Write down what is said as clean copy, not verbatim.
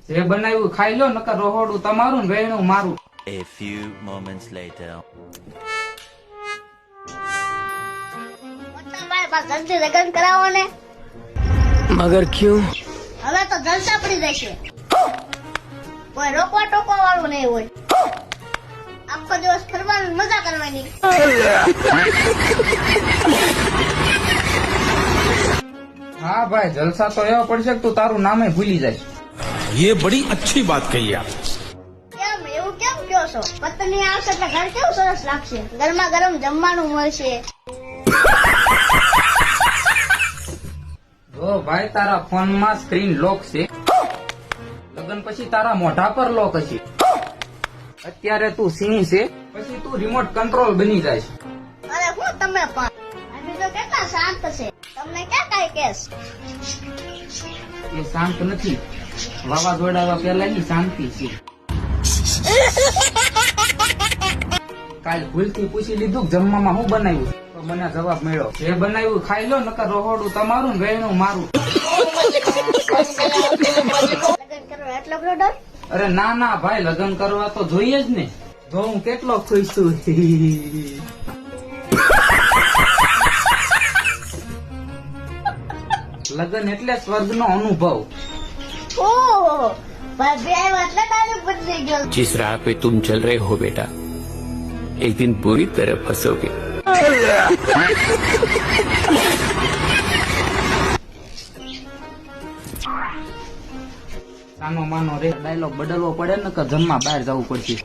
જે બનાવ્યું ખાઈ લો, નકર રહોડું તમારું ને વેણું મારું. A few moments later. જલ્દી લગ્ન કરાવો ને. मगर क्यों? હવે તો જલસા પડી જશે. કોઈ રોકવા ટોકવા વાળું નહીં હોય. આખો દિવસ ફરવાની મજા કરવાની. હા ભાઈ, જલસા તો એવા પડશે કે તું તારું નામે ભૂલી જાય. ये बड़ी अच्छी बात कही आप. કેમ એવું કેમ કહો છો? પત્ની આવશે એટલે ઘર કેવું સરસ લાગશે. ગરમા ગરમ જમવાનું મળશે. જો ભાઈ, તારા ફોનમાં સ્ક્રીન લોક છે. લગ્ન પછી તારા મોઢા પર લોક હશે. અત્યારે તું સિંહ છે, પછી તું રિમોટ કંટ્રોલ બની જાય. અરે હું તમે પણ અમે તો કેટલા શાંત છે. તમને ક્યાં કઈ કેસ? એ શાંત નથી, વાવાઝોડા પેલાની શાંતિ છે. કાલ ભૂલથી પૂછી લીધું કે જમવામાં શું બનાવ્યું, તો મને જવાબ મળ્યો, જે બનાવ્યું ખાઈ લો, નકર રહોડું તમારું ને વેણું મારું. લગ્ન કરો એટલો બધો ડર? અરે ના ના ભાઈ, લગ્ન કરવા તો જોઈએ જ ને. જો હું કેટલો ખુશ છું. લગ્ન એટલે સ્વર્ગનો અનુભવ. ઓહ ભાઈ, બે એટલે તારે બદલી ગયો. जिस राह पे तुम चल रहे हो बेटा, एक दिन पूरी तरह फंसोगे. સાનો માનો રે ડાયલોગ બદલવો પડે ને, કે જમવા બહાર જવું પડશે.